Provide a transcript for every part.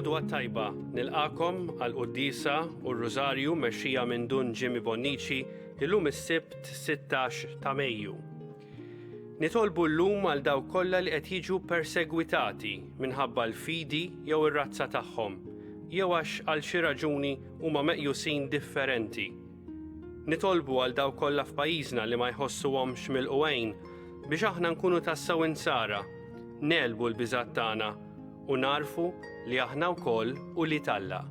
Lodwa tajba, nilqakom għal-Qudiesa u r-Rożarju mexxija minn Dun Jimmy Bonnici illum is-Sibt 16 ta' Mejju. Nitolbu llum għal dawk kollha li qed jiġu persegwitati minħabba l-fidi jew ir-razza tagħhom, jew għax għal xi raġuni huma meqjusin differenti. Nitolbu għal dawk kollha f'pajjiżna li ma jħossuhomx milquwejn biex aħna nkunu tassew insara, nelbu l-biżgħat tagħna u narfu li aħna wkoll u li Alla.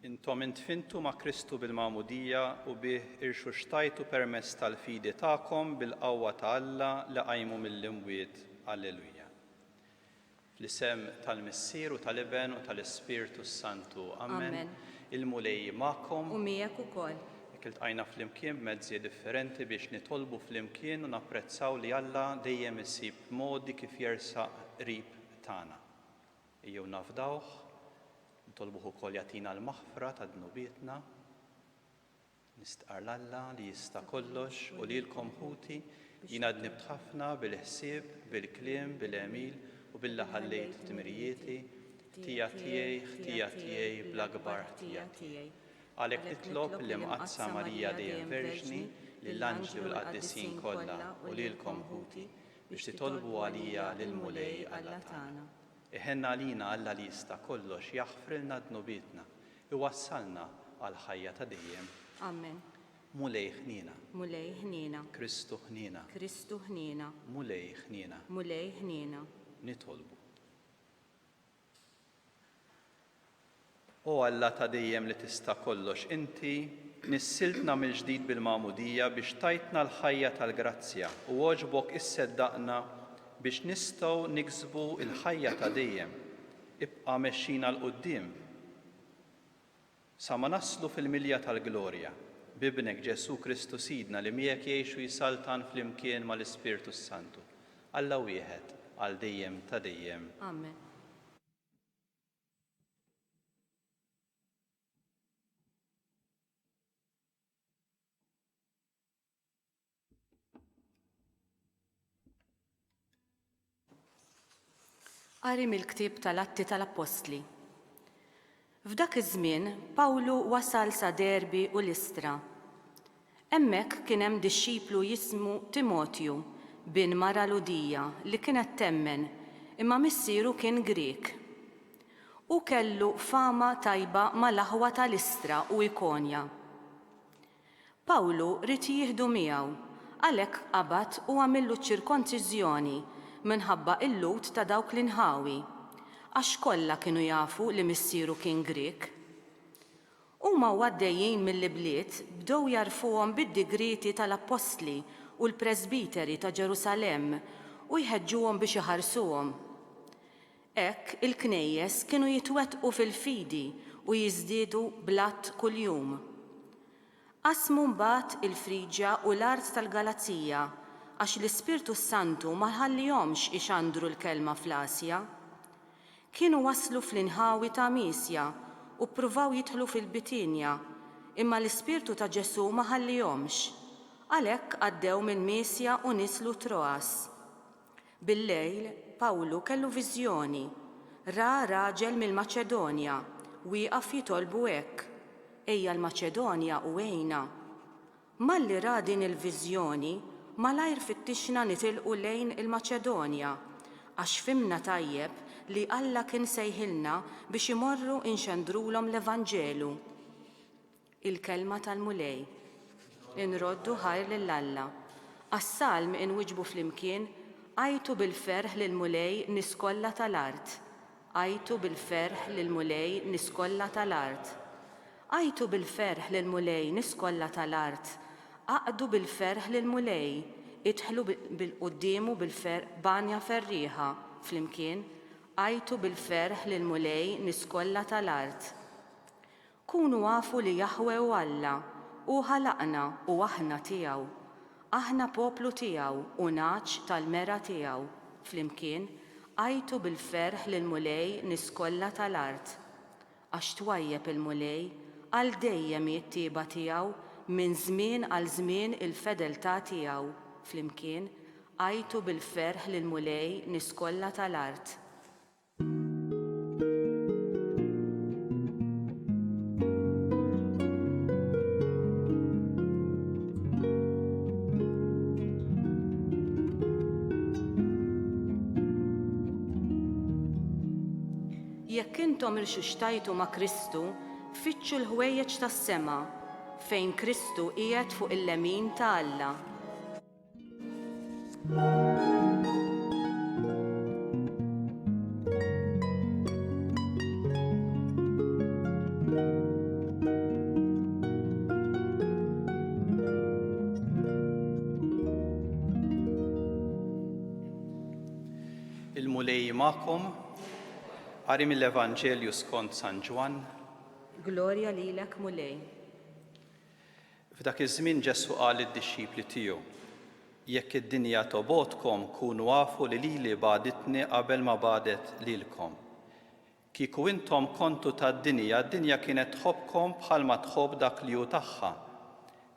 Intom intfintu ma' Kristu bil-Magħmudija u bih irxuxtajtu permezz tal-fidi tagħkom bil-qawwa ta' Alla li qajmu mill-imwiet. Alleluja. Fl-isem tal-Missier u tal-Iben u tal-Ispirtu Santu. Amen. Il-mulej magħkom u miegħek ukoll. Iltqajna flimkien mezzi differenti biex nitolbu flimkien u napprezzaw li Alla dejjem isib modi kif jersaq qrib tagħna. Ejjew nafdawh, nitolbuh ukoll jagħtina l-maħfra ta' dnubietna. Nistqar l-Alla li jista' kollox u lilkom ħuti jiena dnibt ħafna bil-ħsieb, bil-kliem, bil-għemil u billi ħallejt tmirijieti ħtija tiegħi bl-akbar ħtija tiegħi. Għalhekk nitlob li mqazza Marija dejjem Verġni lill-anġli u l-qaddisin kollha u lilkom ħuti biex titolbu għalija lill-mulej Alla tagħna. Iħenna għalina Alla li jista' kollox jaħfrilna dnubietna, iwassalna għal ħajja ta' dejjem. Amen. Mulej ħnina. Mulej ħnina. Kristu ħnina. Kristu ħnina. Mulej ħnina. Mulej ħnina. Nitolbu. O Alla ta' dejjem li tista' kollox, inti nissiltna mill-ġdid bil-Magħmudija biex tajtna l-ħajja tal-grazzja u għoġbok isseddaqna biex nistgħu niksbu l-ħajja ta' dejjem. Ibqa' mexxina l-qudiem sa ma naslu fil-milja tal-glorja b'ibnek Ġesu Kristu Sidna li miegħek jgħixu jisaltan flimkien mal-Ispirtu Santu. Alla wieħed għal dejjem ta' dejjem. Amen. Qari mill-ktieb tal-Atti tal-Apostli. F'dak iż-żmien Pawlu wasal sa Derbi u Listra. Hemmhekk kien hemm dixxiplu jismu Timotju bin mara Ludija li kienet temmen imma missieru kien Griek. U kellu fama tajba mal-aħwa ta' Listra u Ikonja. Pawlu rid jieħdu miegħu għalhekk qabad u għamillu ċirkonċiżjoni minħabba il-lut ta' dawk l-inħawi, għax kollha kienu jafu li missieru kien Griek. Huma għaddejjin mill-bliet bdew jarfuhom bid-digriti tal-Apostli u l-Presbiteri ta' Ġerusalemm u jħeġġuhom biex iħarsuhom. Hekk il-knejjes kienu jitwettqu fil-fidi u jiżdiedu blatt kuljum. Qasmu mbagħad il-Friġja u l-art tal-Galazzija għax l-Ispirtu Santu ma ħallihomx ixandru l-kelma fl-Asja. Kienu waslu fl-inħawi ta' Misja u ppruvaw jidħlu fil-Bitinja, imma l-Ispirtu ta' Ġesu ma ħallihomx. Għalhekk għaddew minn Misja u nislu Troas. Bil-lejl Pawlu kellu viżjoni, ra raġel mill-Maċedonja u wieqaf jitolbu hekk. Ejja l-Maċedonja u għejna. Malli ra din il-viżjoni malajr fittixna nitilqu lejn il-Maċedonja, għax fimna tajjeb li Alla kien sejħilna biex imorru inxandrulhom l-Evanġelu. Il-kelma tal-mulej. Inroddu ħajr lill-Alla. Għas-salm inwiġbu flimkien, għajtu bil-ferħ lill-mulej niskolla tal-art. Għajtu bil-ferħ lill-mulej niskolla tal-art. Għajtu bil-ferħ lill-mulej niskolla tal-art. Aqdu bil-ferħ lill-mulej, idħlu bil-quddiemu bil-banja ferriħa flimkien, għajtu bil-ferħ lil mulej nies kollha tal-art. Kunu għafu li Jaħwe u Alla u ħalaqna u aħna tiegħu. Aħna poplu tiegħu u naċ tal-mera tiegħu. Flimkien għajtu bil-ferħ lil mulej nies kollha tal-art. Għax twajjeb il-mulej għal dejjem it-tieba tiegħu minn żmien għal żmien il-fedeltà tiegħu. Flimkien għajtu bil-ferħ lil mulej nies kollha tal-art. Jekk intom irxuxtajtu ma' Kristu, fitxu l-ħwejjeġ tas-sema fejn Kristu qiegħed fuq il-lemin ta' Alla. Il-mulej magħkom qari mill-Evanġelju skont San Ġwan. Glorja lilek mulej. F'dak iż-żmien Ġesu qal lid-dixxipli tiegħu: jekk id-dinja tobodkom kunu għafu li lili baditni qabel ma badet lilkom. Kieku intom kontu tad-dinja, d-dinja kienet tħobbkom bħalma tħobb dak li hu tagħha.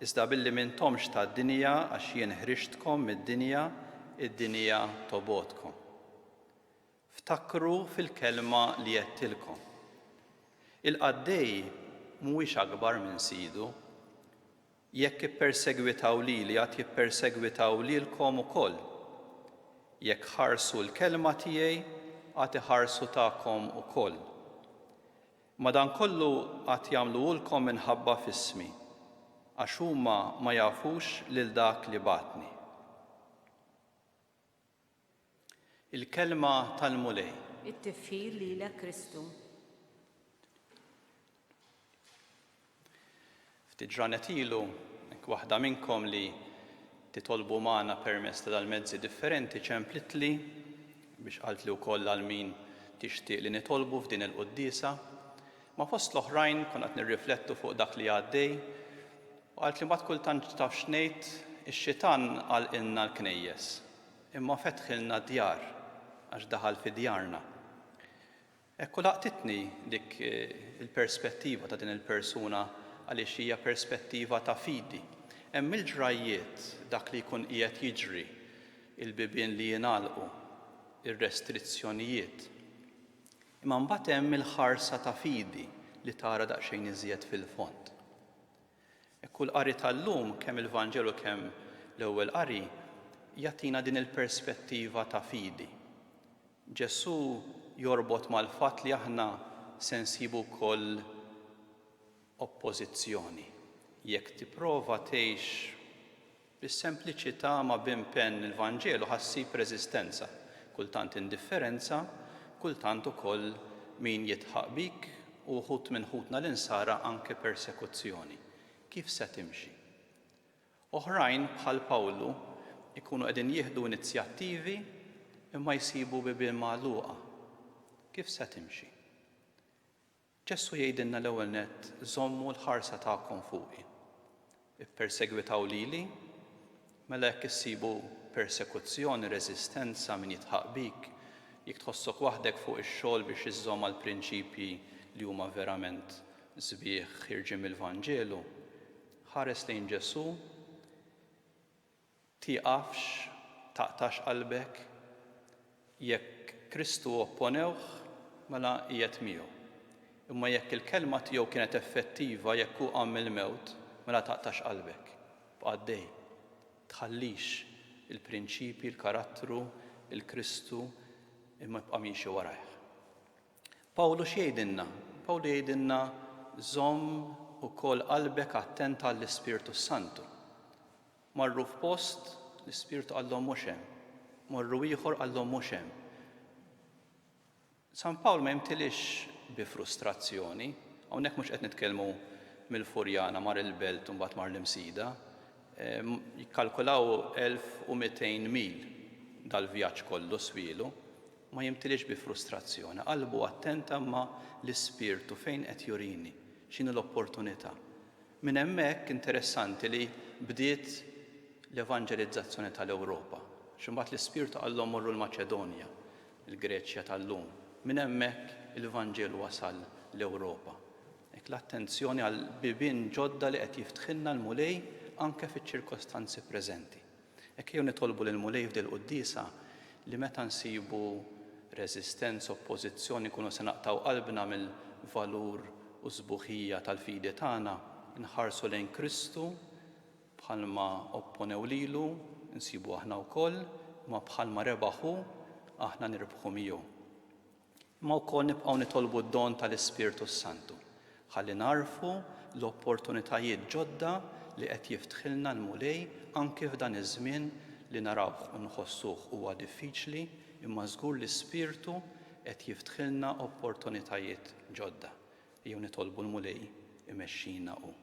Iżda billi m'intomx tad-dinja għax jien ħriġtkom mid-dinja, id-dinja tobodkom. Ftakru fil-kelma li għedtilkom. Il-qaddej mhuwiex akbar minn sidu. Jekk ippersegwitaw lili għad jippersegwitaw lilkom ukoll. Jekk ħarsu l-kelma tiegħi għad iħarsu tagħkom ukoll. Madankollu għad jagħmluhulkom minħabba f'ismi, għax huma ma jafux lil dak li batni. Il-kelma tal-mulej. It-tifħir lilek Kristu. Ftit ġranet ilu, waħda minnkom li titolbu magħna permezz ta' dal-mezzi differenti ċemplitli biex qalt li wkoll għal min tixtieq li nitolbu f'din il-qudiesa. Ma fost l-oħrajn konna qed nirriflettu fuq dak li għaddej u qalt li mbagħad kultant taf xnejt ix-xitan għalqilna l-knejjes. Imma fetħilna djar għax daħal fi djarna. Ekku laqtitni dik il-perspettiva ta' din il-persuna għaliex hija perspettiva ta' fidi. Hemm il-ġrajiet dak li jkun qiegħed jiġri, il-bibien li jingħalqu, ir-restrizzjonijiet. Imma mbagħad hemm il-ħarsa ta' fidi li tara daqsxejn iżjed fil-fond. Ekku l-qari tal-lum kemm il-Vanġelu kemm l-ewwel qari jagħtina din il-perspettiva ta' fidi. Ġesu jorbot mal-fatt li aħna se nsibu wkoll oppożizzjoni. Jekk tipprova tgħix bis-sempliċità ma' b'impenn il-Vanġelu ħassib reżistenza, kultant indifferenza, kultant ukoll min jitħaq bik u ħut minn ħutna l-insara anke persekuzzjoni. Kif se timxi? Oħrajn bħal Pawlu ikunu qegħdin jieħdu inizjattivi imma jsibu bibien magħluqa. Kif se timxi? Ġesu jgħidilna l-ewwel nett żommu l-ħarsa tagħkom fuqi. Ippersegwitaw lili, mela jekk issibu persekuzzjoni, reżistenza min jitħaq bik, jekk tħossok waħdek fuq ix-xogħol biex iżżomm l-prinċipji li huma verament sbieħ ħirġin mill-Vanġelu, ħares lejn Ġesu, tieqafx, taqtax qalbek, jekk Kristu opponewh mela qiegħed miegħu. Imma jekk il-kelma tiegħu kienet effettiva jekk hu qam mill-mewt mela taqtax qalbek. B'għaddej, tħallix il-prinċipji, il-karattru, il-Kristu imma jibqa' miexi warajh. Pawlu x'jgħidilna? Pawlu jgħidilna żomm ukoll qalbek attent għall-Ispirtu Santu. Marru f'post l-Ispirtu qallhom mhux hemm. Morru ieħor qallhom mhux hemm. San Pawl ma jimtilix bi frustrazzjoni, hawnhekk mhux qed nitkellmu mill-Furjana mar il-Belt u mbagħad mar l-Imsida. Jikkalkulaw 1200 mil dal-vjaġġ kollu swielu. ma jimtilix bi frustrazzjoni, qalbu attenta ma l-ispirtu fejn qed jurini, x'inhu l-opportunità. Minn hemmhekk interessanti li bdiet l-evanġelizzazzjoni tal-Ewropa. X'imbagħad l-ispirtu qallhom morru l-Maċedonja, il-Greċja tal-lum. Minn hemmhekk il-Vanġelu wasal l-Ewropa. Hekk l-attenzjoni għal bibien ġodda li qed jiftħilna l-mulej anke fiċ-ċirkostanzi preżenti. Hekk jew nitolbu lill-mulej f'dil qudiesa li meta nsibu reżistenza, oppożizzjoni kunu se naqtaw qalbna mill-valur u sbuħija tal-fidi tagħna, nħarsu lejn Kristu bħalma opponew lilu, nsibu aħna wkoll, ma bħalma rebaħu aħna nirbħu miegħu. Ma wkoll nibqgħu nitolbu d-don tal-Ispirtu Santu, ħalli narfu l-opportunitajiet ġodda li qed jiftħilna l-mulej anke f'dan iż-żmien li narawh u nħossuh huwa diffiċli, imma żgur l-Ispirtu qed jiftħilna opportunitajiet ġodda. Jew nitolbu l-mulej imexxina hu.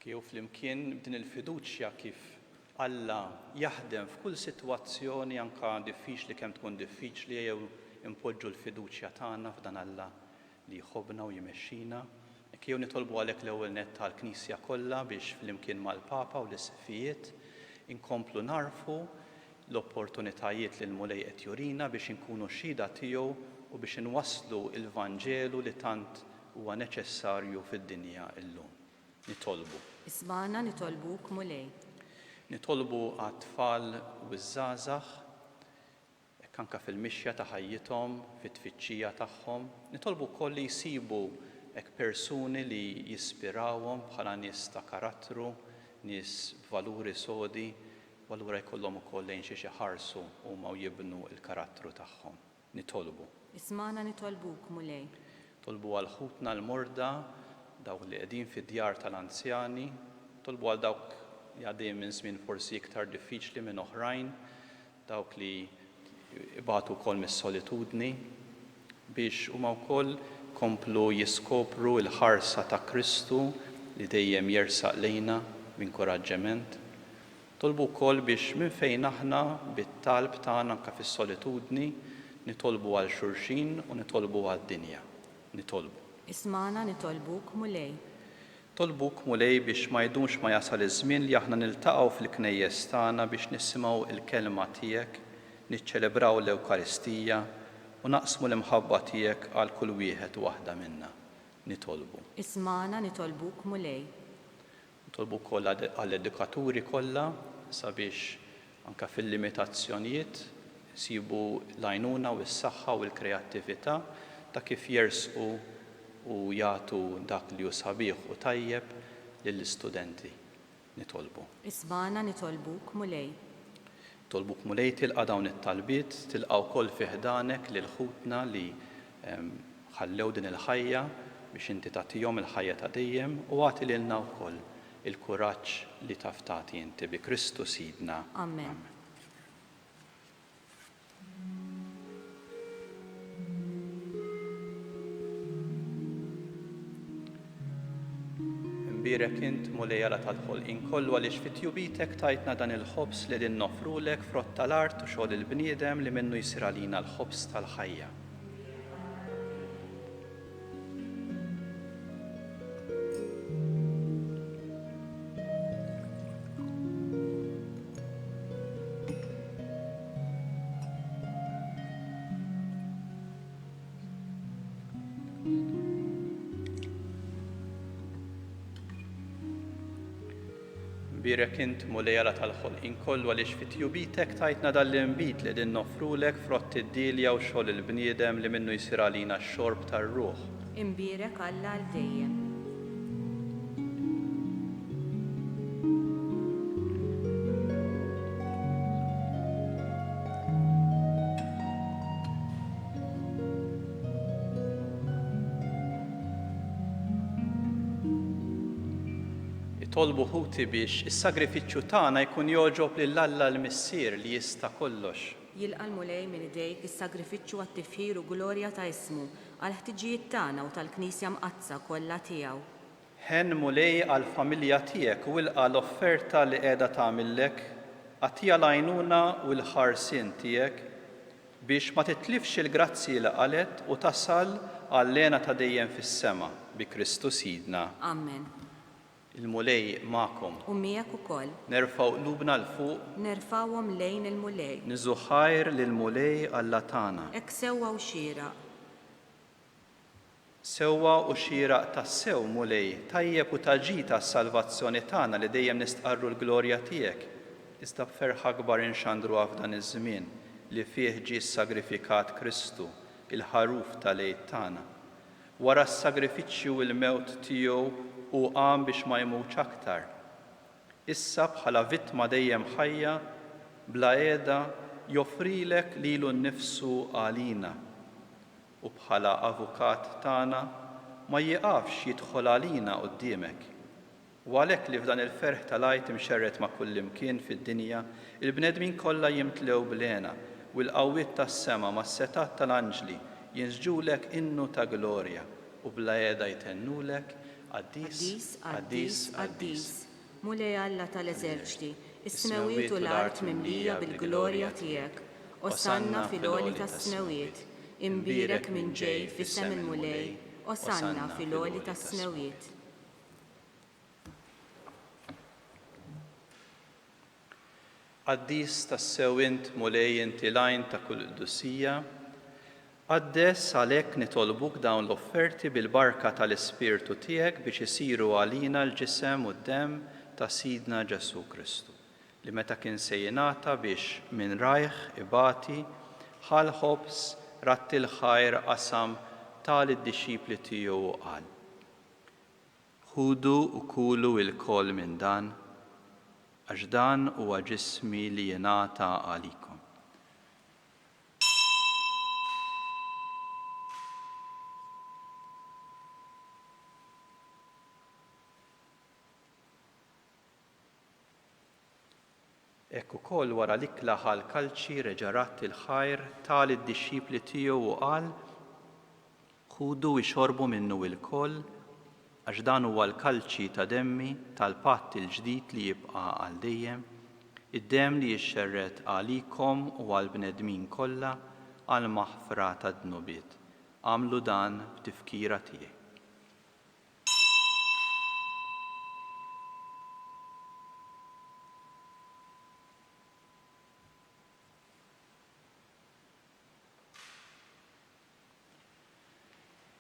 Kif flimkien din il-fiduċja kif Alla jaħdem f'kull sitwazzjoni anke diffiċli kemm tkun diffiċli jew impoġġu l-fiduċja tagħna f'dan Alla li jħobbna u jmexxina. Jew nitolbu għalhekk l-ewwel nett tal-Knisja kollha biex flimkien mal-Papa u l-Isfijiet inkomplu narfu l-opportunitajiet li l-mulej qed jurina biex inkunu xhieda tiegħu u biex inwasslu l-Vanġelu li tant huwa neċessarju fid-dinja llum. Nitolbu. Ismana nitolbuk mulej. Nitolbu għat-tfal u ż-żgħażagħ hekk anke fil-mixja ta' ħajjithom, fit-tfittxija tagħhom. Nitolbu wkoll li jsibu hekk persuni li jispirawhom bħala nies ta' karattru, nies b'valuri sodi, u allura jkollhom ukoll lejn xi ħarsu huma u jibnu l-karattru tagħhom. Nitolbu. Ismana nitolbuk mulej. Tolbu għal ħutna l-morda, dawk li qegħdin fid-djar tal-anzjani, tolbu għal dawk li għaddejjin minn żmien forsi iktar diffiċli minn oħrajn, dawk li ibatu wkoll mis-solitudni, biex huma wkoll komplu jiskopru l-ħarsa ta' Kristu li dejjem jersaq lejna b'inkoraġġiment. Tolbu wkoll biex minn fejn aħna bit-talb tagħna anke fis-solitudni nitolbu għal xulxin u nitolbu għad-dinja. Nitolbu. Ismana nitolbuk mulej. Tolbuk mulej biex ma jdumx ma jasal iż-żmien li aħna niltaqgħu fil-knejjes tagħna biex nissimgħu l-kelma tiegħek, niċċelebraw l-Ewkaristija u naqsmu l-imħabba tiegħek għal kull wieħed waħda minna. Nitolbu. Ismana nitolbuk mulej. Nitolbu wkoll għall-edukaturi kollha sabiex anke fil-limitazzjonijiet sibu l-għajnuna u s-saħħa u l-kreattività ta' kif jersqu u jagħtu dak li hu sabiħ u tajjeb lill-istudenti. Nitolbu. Ismana nitolbuk mulej. Tolbuk mulej tilqa' dawn it-talbiet, tilqa' wkoll fi ħdanek lil ħutna li ħallew din il-ħajja biex inti tagħtihom il-ħajja ta' dejjem u għati lilna wkoll il-kuraġġ li taf tagħti inti bi Kristu Sidna. Amen. Imbierek int mulejjala tal-ħolqien kollu għaliex fit-tjubitek tajtna dan il-ħobs li din nofrulek frott tal-art u xogħol il-bniedem li minnu jsir għalina l-ħobs tal-ħajja. Imbierek int mulejjala tal-ħolqien kollu għaliex fit-tjubitek tajtna dan l-inbit li din nofrulek frott id-dilja u xogħol il-bniedem li minnu jsir għalina x-xorb tar-ruħ. Imbierek Alla għal dejjem. Nitolbu ħuti biex is-sagrifiċċju tagħna jkun jogħġob lil Alla l-Missier li jista' kollox. Jilqa' l-mulej minn idejk is-sagrifiċċju għat-tifħir u glorja ta' ismu għal ħtiġijiet tagħna u tal-Knisja mqazza kollha tiegħu. Ħen mulej għall-familja tiegħek u ilqa' l-offerta li qiegħda tagħmillek għatija l-għajnuna u l-ħarsien tiegħek biex ma titlifx il-grazzi li qalet u tasal għall-lena ta' dejjem fis-sema bi Kristu Sidna. Amen. Il-mulej magħkom. U miegħek ukoll. Nerfgħu qlubna l fuq. Nerfawhom lejn il-mulej. Niżu ħajr lill-mulej Alla tagħna. Hekk sewwa u xieraq. Sewwa u xieraq tas-sew mulej tajjeb u taġi tas-salvazzjoni tagħna li dejjem nistqarru l-glorja tiegħek. Iżda b'ferħa kbar inxandru f'dan iż-żmien li fih ġie sagrifikat Kristu, il-ħaruf tal-għid tagħna. Wara s-sagrifiċċju u l-mewt tiegħu u qam biex ma jmutx aktar. Issa bħala vittma dejjem ħajja bla qiegħda joffrilek lilu nnifsu għalina u bħala avukat tagħna ma jieqafx jidħol għalina quddiemek. U għalhekk li f'dan il-ferħ tal-għajt imxerret ma' kullimkien fid-dinja, il-bnedmin kollha jimtlew blena u l-qawwiet tas-sema mas-setat tal-anġli jinsġulek innu ta' glorja u bla qiegħda jtennulek Qaddis, qaddis, qaddis. Mulej Alla tal-eżerċti, is-snewiet u l-art mimlija bil-glorja tiegħek. Osanna fil-għoli tas-snewiet, imbirek minn ġej fis-sem il-mulej. Osanna fil-għoli tas-snewiet. Qaddis tas-sew int mulej inti lajn ta' kull quddusija. Qaddes għalhekk nitolbuk dawn l-offerti bil-barka tal-Ispirtu tiegħek biex isiru għalina l-ġisem u d-demm ta' Sidna Ġesu Kristu, li meta kien se jingħata biex minn rajħ ibati ħal ħobs ratti l-ħajr qasam tal-id-dixxipli tiegħu u qal. Ħudu u kulu l-koll minn dan, għax dan huwa ġismi li jingħata għalikom. Ekk ukoll wara l-ikla ħal-kalċi reġarat il-ħajr tal id-dixxipli tiegħu u qal: Ħudu u xorbu minnu l-koll għax dan huwa l-kalċi ta' demmi tal-patt il-ġdid li jibqa' għal dejjem, id-demm li jixxerret għalikom u għall-bnedmin kollha għal maħfra tad-dnubiet. Għamlu dan b'tifkira tiegħi.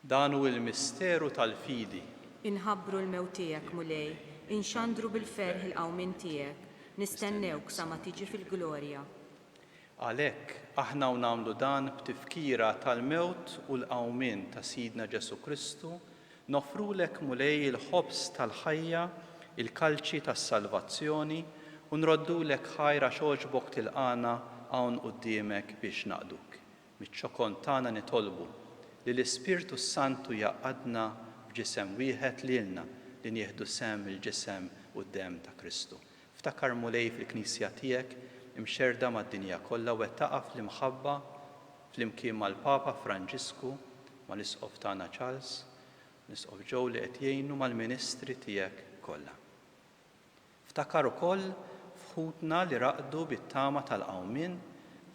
Dan hu l-misteru tal-fidi. Inħabbru l-mewt tiegħek mulej, inxandru bil-ferħ il-qawmin tiegħek, nistennewk sa ma tiġi fil-glorja. Għalhekk aħna nagħmlu dan b'tifkira tal-mewt u l-qawmin ta' Sidna Ġesu Kristu, nofrulek mulej il-ħobs tal-ħajja, il-kalċi tas-salvazzjoni u nroddulek ħajra xogħġbok tilqana hawn quddiemek biex naqduk. Miċ-ċokon tagħna nitolbu li l-Ispirtu Santu jaqadna b'ġisem wieħed lilna li nieħdu sem il-ġisem u d-demm ta' Kristu. Ftakar mulej fil-Knisja tiegħek imxerda mad-dinja kollha u wettaqa' fl-imħabba flimkien mal-Papa Franġisku, mal-Isqof tagħna Charles, l-Isqof Joe li qed jgħinu mal-Ministri tiegħek kollha. Ftakar ukoll f'ħutna li raqdu bit-tama tal-qawmien,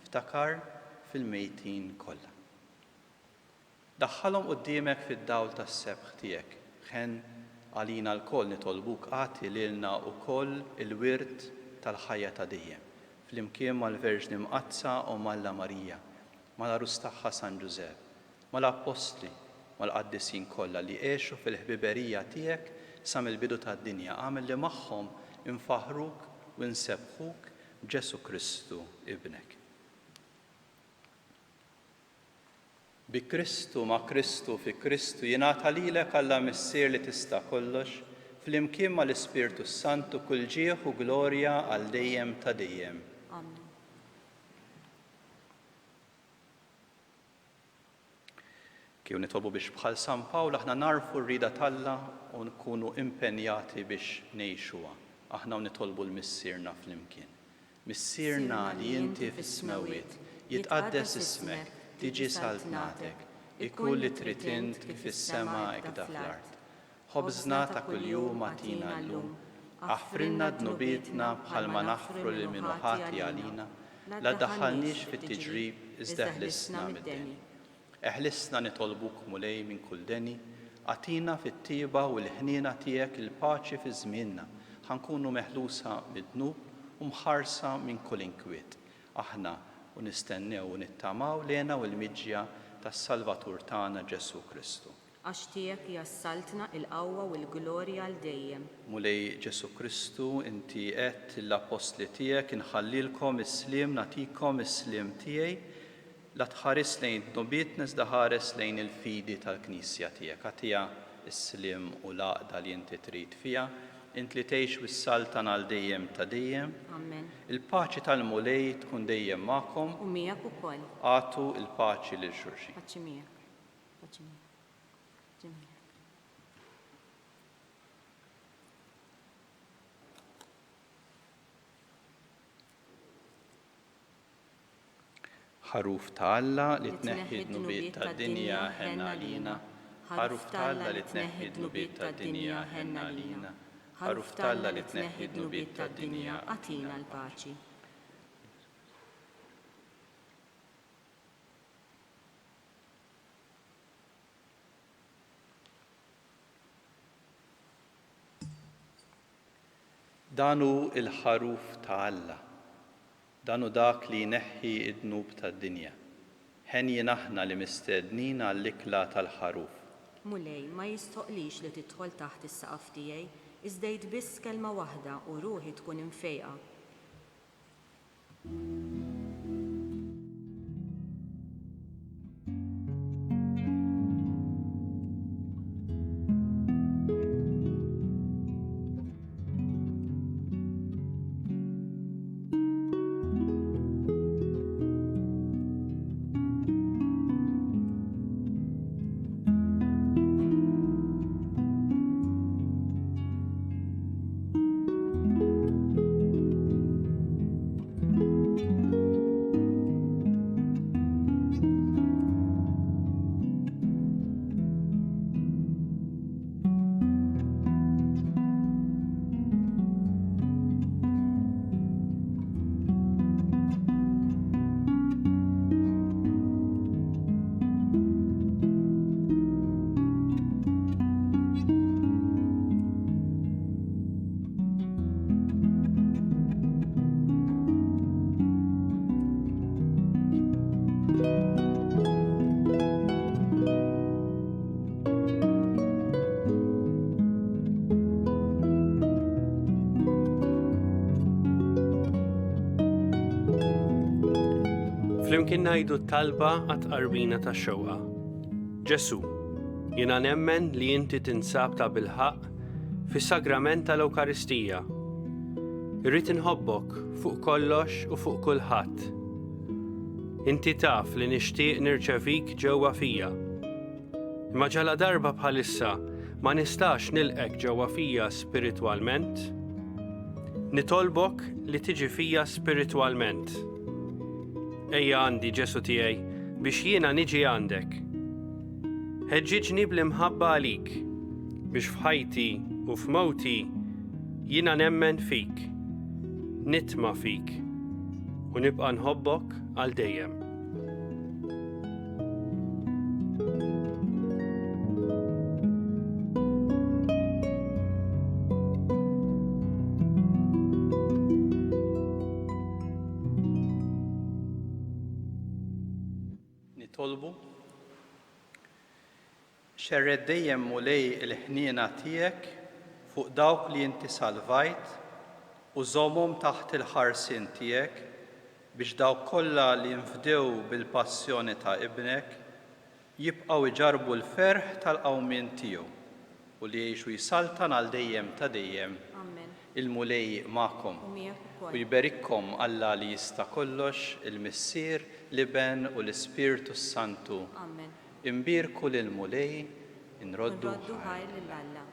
ftakar fil-mejtin kollha. Daħħalhom quddiemek fid-dawl tas-sebħ tiegħek. Ħen għalina l-koll nitolbuk għati lilna wkoll il-wirt tal-ħajja ta' dejjem. Flimkien mal-Verġni Mqazza u Malla Marija, mal-Arus tagħha San Ġusepp, mal-Apostli, mal-Qaddisin kollha li għexu fil-ħbiberija tiegħek sa mill-bidu tad-dinja. Għamel li magħhom infaħruk u nsebħuk Ġesu Kristu ibnek. Bi Kristu ma' Kristu fi Kristu jingħata lilek Alla Missier li tista' kollox, flimkien mal-Ispirtu Santu kull ġieħ u glorja għal dejjem ta' dejjem. Amen. Kif nitolbu biex bħal San Pawl aħna narfu r-rida talla u nkunu impenjati biex ngħixuha. Aħna nitolbu l-missierna flimkien. Missierna li inti fis-smawiet, jitqaddes ismek, tiġi saltnatek, ikun li trid int kif is-sema hekk fl-art. Ħobżna ta' kuljum atina llum, aħfrilna dnubietna bħalma naħfru lil min ħati għalina, la ddaħħalniex fit-tiġrib iżda ħlisna mid-deni. Eħlisna nitolbuk mulej minn kull deni, għatina fit-tieba u l-ħniena tiegħek il-paċi fi żmienna, ħankunu meħlusa mid-dnub u mħarsa minn kull inkwiet. Aħna u nistennew u nittamaw lena u l-miġja tas-Salvatur tagħna Ġesu Kristu. Għax tiegħek hija s-saltna il-qawwa u l-glorja għal dejjem. Mulej Ġesu Kristu, inti qed l-apostli tiegħek inħallilkom is-sliem nagħtikom is-sliem tiegħi, la tħares lejn d-nubietna iżda ħares lejn il-fidi tal-Knisja tiegħek. Għatija s-sliem u l-għaqda li inti trid fiha, int li tgħix wis-saltan għal dejjem ta' dejjem. Amen. Il-paċi tal-mulej tkun dejjem magħkom. U miegħek ukoll. Għatu il-paċi lil xulxin. Paċi miegħek. Paċi miegħek. ħaruf ta' Alla li tneħħi d-nubiet tad-dinja ħenna għalina. Ħaruf ta' Alla li tneħħi d-nubiet tad-dinja ħenna għalina. Ħaruf ta' Alla li tneħħi d-nubiet tad-dinja għatina l-paċi. Danu il-ħaruf ta' Alla. Danu dak li jneħħi id-dnub tad-dinja. Ħenjin aħna li mistednin għall-ikla tal-ħaruf. Mulej ma jistoqlix li tidħol taħt is-saqaf tiegħi, iżda biss kelma waħda u ruħi tkun imfejqa. Flimkien ngħidu t-talba għat-qarbina tax-xewqa. Ġesu, jiena nemmen li inti tinsab ta' bil-ħaq fis-sagrament tal-Ewkaristija. Irrid inħobbok fuq kollox u fuq kulħadd. Inti taf li nixtieq nirċevik ġewwa fija. Imma ġala darba bħalissa ma nistax nilqek ġewwa fija spiritwalment. Nitolbok li tiġi fija spiritwalment. Ejja għandi Ġesu tiegħi biex jiena niġi għandek. Ħeġġiġni bl-imħabba għalik biex f'ħajti u f'mowti jiena nemmen fik, nitma' fik u nibqa' nħobbok għal dejjem. Nitolbu xerred dejjem mulej il-ħniena tiegħek fuq dawk li inti salvajt u żommhom taħt il-ħarsien tiegħek biex dawk kollha li nfdew bil-passjoni ta' ibnek jibqgħu iġarbu l-ferħ tal-qawmien tiegħu u li jgħixu jisaltan għal dejjem ta' dejjem. Il-mulej magħkom u jberikkom Alla li jista' kollox, il-Missier, l-Iben u l-Ispiritu Santu. imbirku lil-mulej, inroddu Nroddu ħajr lill-Alla.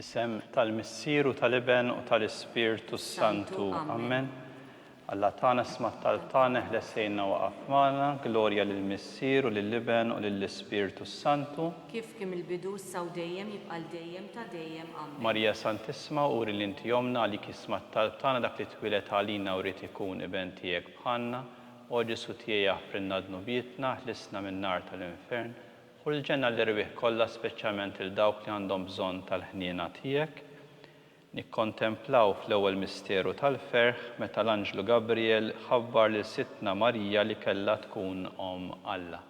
L-isem tal-Missieru tal-Iben u tal-Ispirtu Santu. Amen. Alla tana smat tal-tana ħlesejna waqaf magħna, glorja lill-Missieru, lill-Iben u lill-Ispirtu Santu. Kif kim il-bidu s-saw dejjem jibqal dejjem ta' dejjem. Amen. Marija Santissima, uri l-inti jomna għalik ismat tal-tana dak li twilet għalina u rrit ikun iben tiegħek bħalna, u Ġesu tiegħi jaħfrilna dnubietna, ħlisna min-nar tal-infern, u l-ġenna l-irwieħ kollha speċjalment il-dawk li għandhom bżonn tal-ħniena tiegħek. Nikkontemplaw fl-ewwel misteru tal-ferħ meta l-Anġlu Gabriel ħabbar lil Sittna Marija li kellha tkun Om Alla.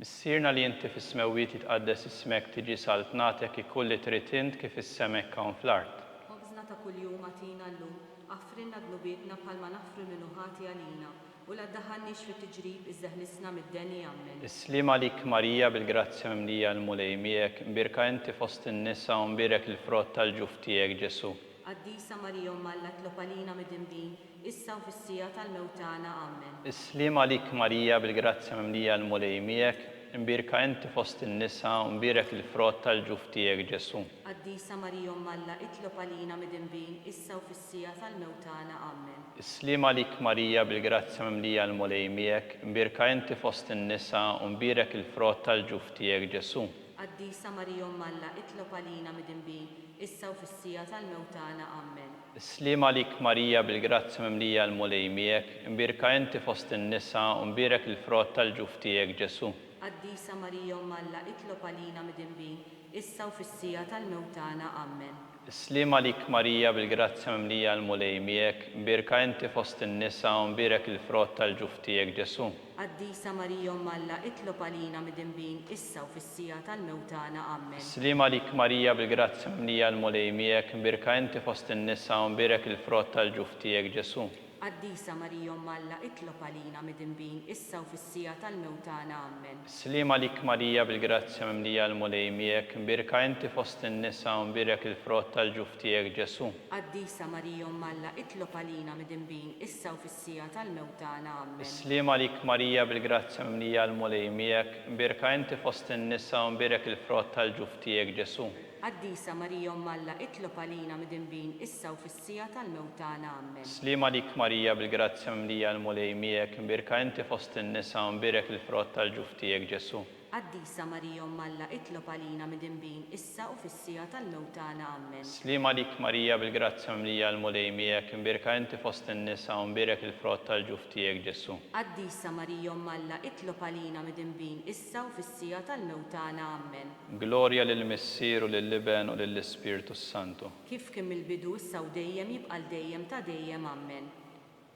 Missierna li inti fis-smewwiet jitqaddes ismek tiġi saltnatek ikun li trid int kif is-semek hawn fl-art. Ħobżna ta' kuljum għatina llum, affrinna dnubietna bħalma naffru minnu ħati għalina. U la ddaħħalniex fit-tiġrib iżeħlisna mid-deni. Amen. Islim għalik Marija bil-grazzja mimlija l-mulej miegħek, mbirka inti fost in-nisa u mbirek il-frott tal-ġuf tiegħek Ġesu. Qaddisa Marija Om Alla tlob għalina mid-dinbin, issa u fis-sija tal-mewtana. Amen. Islim għalik Marija bil-grazzja mimlija l-mulej miegħek, imbirka inti fost in-nisa u mbirek il-frott tal-ġuf tiegħek Ġesu. Qaddisa Marija Om Alla itlob għalina mid-dinbin, issa u fis-sija tal-mewtana. Amen. Islim għalik Marija bil-grazzja mimlija l-mulej miegħek, imbirka inti fost in-nisa u mbirek il-frott tal-ġuf tiegħek Ġesu. Qaddisa Marija Om Alla itlob għalina mid-dinbin, issa u fis-sija tal-mewtana. Amen. Islim għalik Marija bil-grazzja mimlija l-mulej miegħek, imbirka inti fost in-nisa u mbirek il-frott tal-ġuf tiegħek Ġesu. Qaddisa Marija Om Alla itlob għalina mid-dinbin, issa u fis-sija tal-mewtana. Amen. Islim għalik Marija bil-grazzja mimlija l-mulej miegħek, imbirka inti fost in-nisa u mbirek il-frott tal-ġuf tiegħek Ġesu. Qaddisa Marija Om Alla itlob għalina mid-dinbin, issa u fis-sija tal-mewtana. Amen. Islim għalik Marija bil-grazzja mimlija l-mulej miegħek, imbirka inti fost in-nisa u mbirek il-frott tal-ġuf tiegħek Ġesu. Qaddisa Marija Om Alla itlob għalina mid-dinbin, issa u fis-sija tal-mewtana. Amen. Islim għalik Marija bil-grazzja mimlija l-mulej miegħek, imbirka inti fost in-nisa u mbirek il-frott tal-ġuf tiegħek Ġesu. Qaddisa Marija Om Alla itlob għalina mid-dinbin, issa u fis-sija tal-mewtana. Amen. Islim għalik Marija bil-grazzja mimlija l-mulej miegħek, imbirka inti fost in-nisa u mbirek il-frott tal-ġuf tiegħek Ġesu. Qaddisa Marija Om Alla itlob għalina mid-dinbin, issa u fis-sija tal-mewtana. Amen. Islim għalik Marija bil-grazzja mimlija l-mulej miegħek, imbirka inti fost in-nisa u mbirek il-frott tal-ġuf tiegħek Ġesu. Qaddisa Marija Om Alla itlob għalina mid-dinbin, issa u fis-sija tal-mewtana. Amen. Islim għalik Marija bil-grazzja mimlija l-mulej miegħek, imbirka inti fost in-nisa u mbirek il-frott tal-ġuf tiegħek Ġesu. Qaddisa Marija Om Alla itlob għalina mid-dinbin, issa u fis-sija tal-mewtana. Amen. Glorja lill-Missieru, lill-Iben u lill-Ispirtu Santu. Kif kien mill-bidu issa u dejjem jibqal dejjem ta' dejjem. Amen.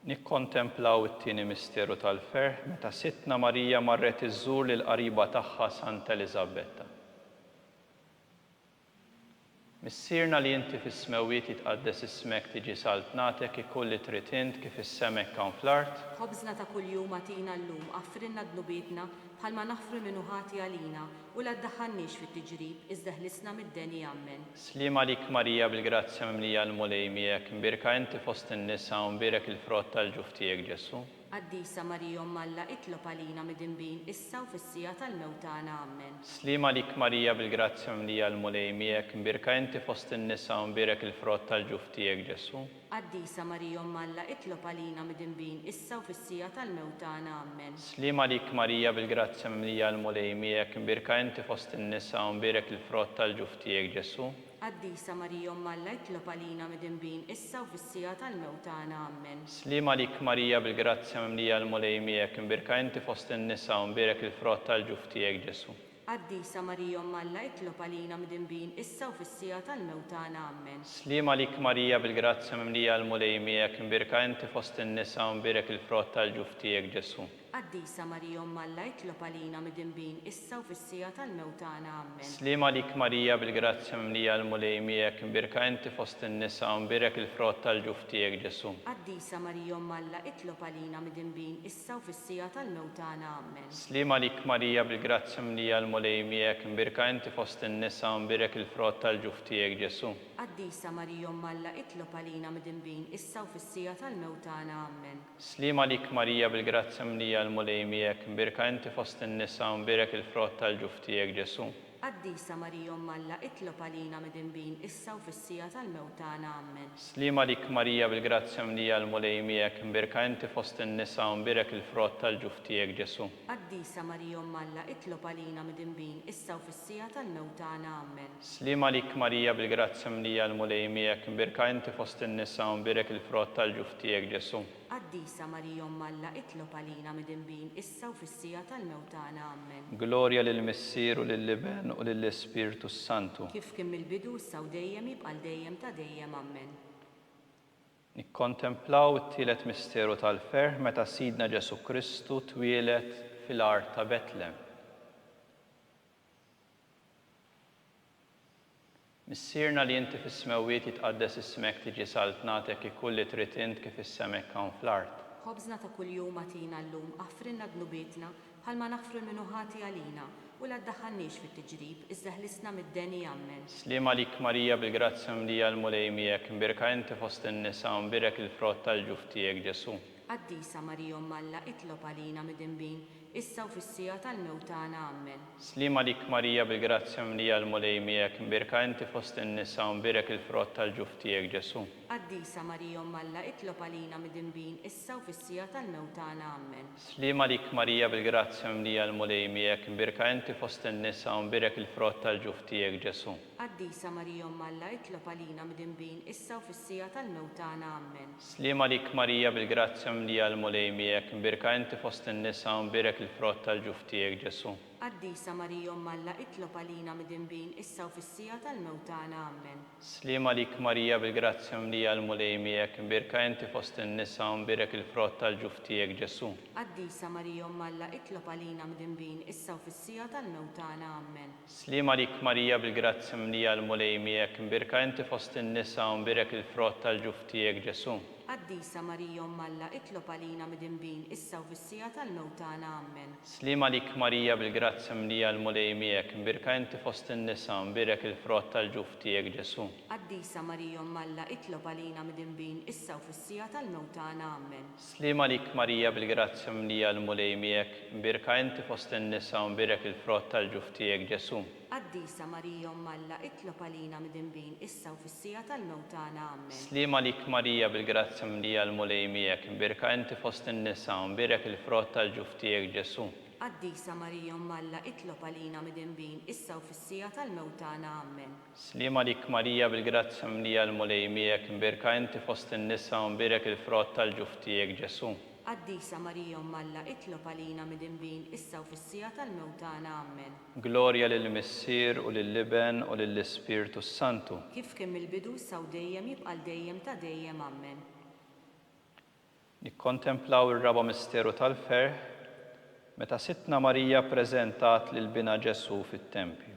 Nikkontemplaw it-tieni misteru tal-ferħ meta Sittna Marija marret iżżur lil qariba tagħha Santa Eliżabetta. Missierna li inti fis-smewwiet jitqaddes ismek tiġi saltnatek ikun li trid int kif is-semek kan fl-art. Ħobżna ta' kuljum atina llum, affrinna dnubietna bħalma naħfru minnu ħati għalina u la ddaħħalniex fit-tiġrib iżda ħlisna mid-deni ammen. Slima lik Marija bil-grazzja mimlija l-mulej miegħek, mbirka inti fost in-nisa u mbirek il-frott tal-ġuf tiegħek Ġesu. Qaddisa Marija Malla itlob għalina mid-inbin issa u fis-sija tal-mewtana ammen. Slima lik Marija bil-grazzja mimlija l-mulej miegħek, mbirka inti fost in-nisa u mbirek il-frott tal-ġuf tiegħek Ġesu. Qaddisa Marija Malla itlob għalina mid-inbin issa u fis-sija tal-mewtana ammen. Slima lik Marija bil-grazzja mimlija l-mulej miegħek, mbirka inti fost in-nisa u mbirek il-frott tal-ġuf tiegħek Ġesu. Qaddisa Marija Malla itlob għalina mid-inbin issa u fis-sija tal-mewtana ammen. Slima lik Marija bil-grazzja mimlija l-mulej miegħek, mbirka inti fost in-nisa u mbirek il-frott tal-ġuf tiegħek Ġesu. Qaddisa Marija Malla itlob għalina mid-inbin issa u fis-sija tal-mewtana ammen. Slima lik Marija bil-grazzja mimlija l-mulej miegħek, mbirka inti fost in-nisa u mbirek il-frott tal-ġuf tiegħek Ġesu. Qaddisa Marija Malla itlob għalina mid-inbin issa u fis-sija tal-mewtana ammen. Slima lik Marija bil-grazzja mimlija l-mulej miegħek, mbirka inti fost in-nisa u mbirek il-frott tal-ġuf tiegħek Ġesu. Qaddisa Marija Malla itlob għalina mid-inbin issa u fis-sija tal-mewtana ammen. Slima lik Marija bil-grazzja mimlija l-mulej miegħek, mbirka inti fost in-nisa u mbirek il-frott tal-ġuf tiegħek Ġesu. Qaddisa Marija Malla itlob għalina mid-inbin issa u fis-sija tal-mewtana ammen. Slima lik Marija bil-grazzja mimlija l-mulej miegħek, mbirka inti fost in-nisa u mbirek il-frott tal-ġuf tiegħek Ġesu. Qaddisa Marija Malla itlob għalina mid-inbin issa u fis-sija tal-mewtana ammen. Slima lik Marija bil-grazzja mimlija l-mulej miegħek, mbirka inti fost in-nisa u mbirek il-frott tal-ġuf tiegħek Ġesu. Qaddisa Marija Malla itlob għalina mid-inbin issa u fis-sija tal-mewtana ammen. Slima lik Marija bil-grazzja mimlija l-mulej miegħek, mbirka inti fost in-nisa u mbirek il-frott tal-ġuf tiegħek Ġesu. Qaddisa Marija Malla itlob għalina mid-inbin issa u fis-sija tal-mewtana ammen. Glorja lill-Missier u lill-Iben u lill-Ispirtu Santu. Kif kien mill-bidu issa u dejjem jibqa' dejjem ta' dejjem ammen. Nikkontemplaw it-tielet misteru tal-ferħ meta Sidna Ġesu Kristu twieled fil-art ta' Betlem. Missierna li inti fis-smewwiet jitqaddes ismek tiġi saltnatek ikun li trid int kif is-semek kan fl-art. Ħobżna ta' kuljum atina llum affrinna dnubietna bħalma naħfru minnu ħati għalina u la ddaħħalniex fit-tiġrib iżda ħlisna mid-deni ammen. Slima lik Marija bil-grazzja mimlija l-mulej miegħek, mbirka inti fost in-nisa u mbirek il-frott tal-ġuf tiegħek Ġesu. Qaddisa Marija Malla itlob għalina mid-inbin issa u fis-sija tal-mewtana ammen. Slima lik Marija bil-grazzja mimlija l-mulej miegħek, mbirka inti fost in-nisa u mbirek il-frott tal-ġuf tiegħek Ġesu. Qaddisa Marija Malla itlob għalina mid-inbin issa u fis-sija tal-mewtana ammen. Slima lik Marija bil-grazzja mimlija l-mulej miegħek, mbirka inti fost in-nisa u mbirek il-frott tal-ġuf tiegħek Ġesu. Qaddisa Marija Malla itlob għalina mid-inbin issa u fis-sija tal-mewtana ammen. Slima lik Marija bil-grazzja mimlija l-mulej miegħek, mbirka inti fost in-nisa u mbirek il-frott tal-ġuf tiegħek Ġesu. Qaddisa Marija Malla itlob għalina mid-inbin issa u fis-sija tal-mewtana ammen. Slima lik Marija bil-grazzja mimlija l-mulej miegħek, mbirka inti fost in-nisa u mbirek il-frott tal-ġuf tiegħek Ġesu. Qaddisa Marija Malla itlob għalina mid-inbin issa u fis-sija tal-mewtana ammen. Slima lik Marija bil-grazzja mimlija l-mulej miegħek, mbirka inti fost in-nisa u mbirek il-frott tal-ġuf tiegħek Ġesu. Qaddisa Marija Malla itlob għalina mid-inbin issa u fis-sija tal-mewtana ammen. Slima lik Marija bil-grazzja mimlija l-mulej miegħek, mbirka inti fost in-nisa u mbirek il-frott tal-ġuf tiegħek Ġesu. Qaddisa Marija Malla itlob għalina mid-inbin issa u fis-sija tal-mewtana ammen. Slima lik Marija bil-grazzja mimlija l-mulej miegħek, mbirka inti fost in-nisa u mbirek il-frott tal-ġuf tiegħek Ġesu. Qaddisa Marija Malla itlob għalina mid-inbin issa u fis-sija tal-mewtana ammen. Slima lik Marija bil-grazzja mimlija l-mulej miegħek, mbirka inti fost in-nisa u mbirek il-frott tal-ġuf tiegħek Ġesu. Qaddisa Marija Malla itlob għalina mid-inbin issa u fis-sija tal-mewtana ammen. Slima lik Marija bil-grazzja mimlija l-mulej miegħek, mbirka inti fost in-nisa u mbirek il-frott tal-ġuf tiegħek Ġesu. Qaddisa Marija Malla itlob għalina mid-inbin issa u fis-sija tal-mewtana ammen. Glorja lill-Missier u lill-Iben u lill-Ispirtu Santu. Kif kien mill-bidu issa u dejjem jibqa' dejjem ta' dejjem ammen. Nikkontemplaw ir-raba misteru tal-ferħ meta Sittna Marija ppreżentat lil bina Ġesu fit-Tempju.